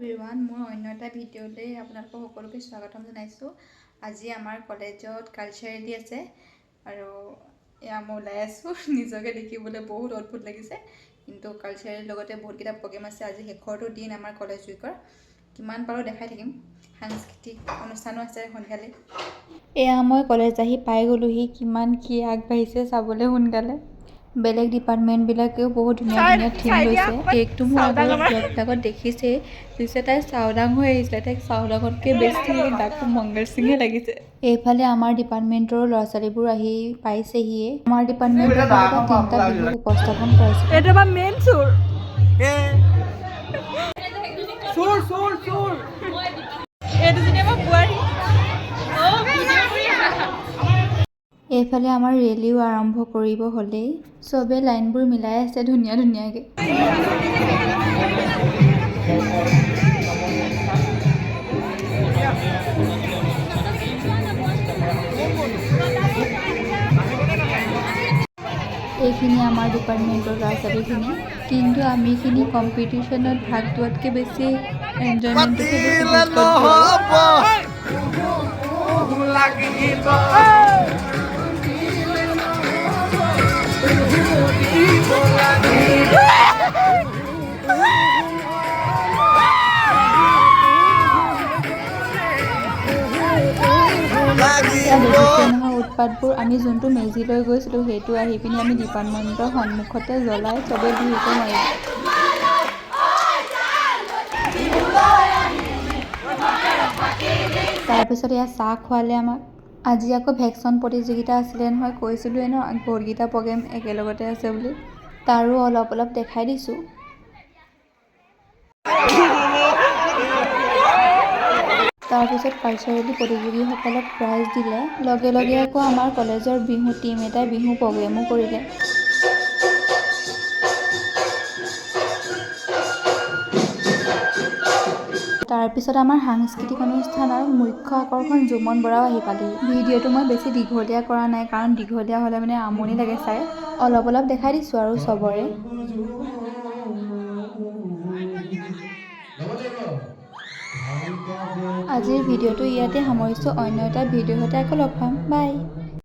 Everyone, মোৰ অন্য এটা ভিডিঅ'লৈ আপোনালোকক সকলোকে স্বাগতম জনাইছোঁ। আজি আমাৰ কলেজত কালচাৰেল ডে আছে আৰু এয়া মই ওলাই আছোঁ। নিজকে দেখিবলৈ বহুত অদ্ভুত লাগিছে, কিন্তু কালচাৰেল লগতে বহুতকেইটা প্ৰগ্ৰেম আছে। আজি শেষৰটো দিন আমাৰ কলেজ উইকৰ। কিমান পাৰোঁ দেখাই থাকিম। সাংস্কৃতিক অনুষ্ঠানো আছে সন্ধিয়ালৈ। এয়া মই কলেজ আহি পাই গ'লোহি। কিমান কি আগবাঢ়িছে চাবলৈ সোনকালে। বেলেগ ডিপাৰ্টমেণ্টবিলাকেও বহুত ধুনীয়া ধুনীয়া থিম লৈছে। কেকটো মোৰ আগৰ ব্লগবিলাকত দেখিছেই, পিছে তাই চাউদাং হৈ আহিছিলে। তাইক চাউদাঙতকৈ বেছি ডাকু মংগল সিংহে লাগিছে। এইফালে আমাৰ ডিপাৰ্টমেণ্টৰ ল'ৰা ছোৱালীবোৰ আহি পাইছেহিয়ে। আমাৰ ডিপাৰ্টমেণ্টৰ ফালৰ পৰা 3টা বিহু উপস্থাপন কৰাইছে। এটা বা মেইন চুৰ চুৰ চুৰ চুৰ এইটো যেনিবা বুৱাৰী। এইফালে আমাৰ ৰেলীও আৰম্ভ কৰিব হ'লেই। চবে লাইনবোৰ মিলাই আছে ধুনীয়া ধুনীয়াকৈ। এইখিনি আমাৰ ডিপাৰ্টমেণ্টৰ ল'ৰা ছোৱালীখিনি, কিন্তু আমিখিনি কম্পিটিশ্যনত ভাগ লোৱাতকৈ বেছি এনজয়মেণ্টটোকে বেছি গুৰুত্ব উৎপাতবোৰ। আমি যোনটো মেজি লৈ গৈছিলোঁ সেইটো আহি পিনি আমি ডিপাৰ্টমেণ্টৰ সন্মুখতে জ্বলাই চবেই বিহুটো মাৰিলোঁ। তাৰপিছত এয়া চাহ খোৱালে আমাক। আজি আকৌ ভেকচন প্ৰতিযোগিতা আছিলে নহয়, কৈছিলোঁৱে ন বহুতকেইটা প্ৰগ্ৰেম একেলগতে আছে বুলি। তাৰো অলপ অলপ দেখাই দিছোঁ। তাৰপিছত কালচাৰেলি প্ৰতিযোগীসকলক প্ৰাইজ দিলে। লগে লগে আকৌ আমাৰ কলেজৰ বিহু টীম এটাই বিহু প্ৰগ্ৰেমো কৰিলে। তাৰপিছত আমাৰ সাংস্কৃতিক অনুষ্ঠানৰ মুখ্য আকৰ্ষণ জুমন বৰাও আহি পালেহি। ভিডিঅ'টো মই বেছি দীঘলীয়া কৰা নাই, কাৰণ দীঘলীয়া হ'লে মানে আমনি লাগে চাই। অলপ অলপ দেখাই দিছোঁ আৰু চবৰে। আজিৰ ভিডিঅ'টো ইয়াতে সামৰিছোঁ। অন্য এটা ভিডিঅ'ৰ সৈতে আকৌ লগ পাম। বাই।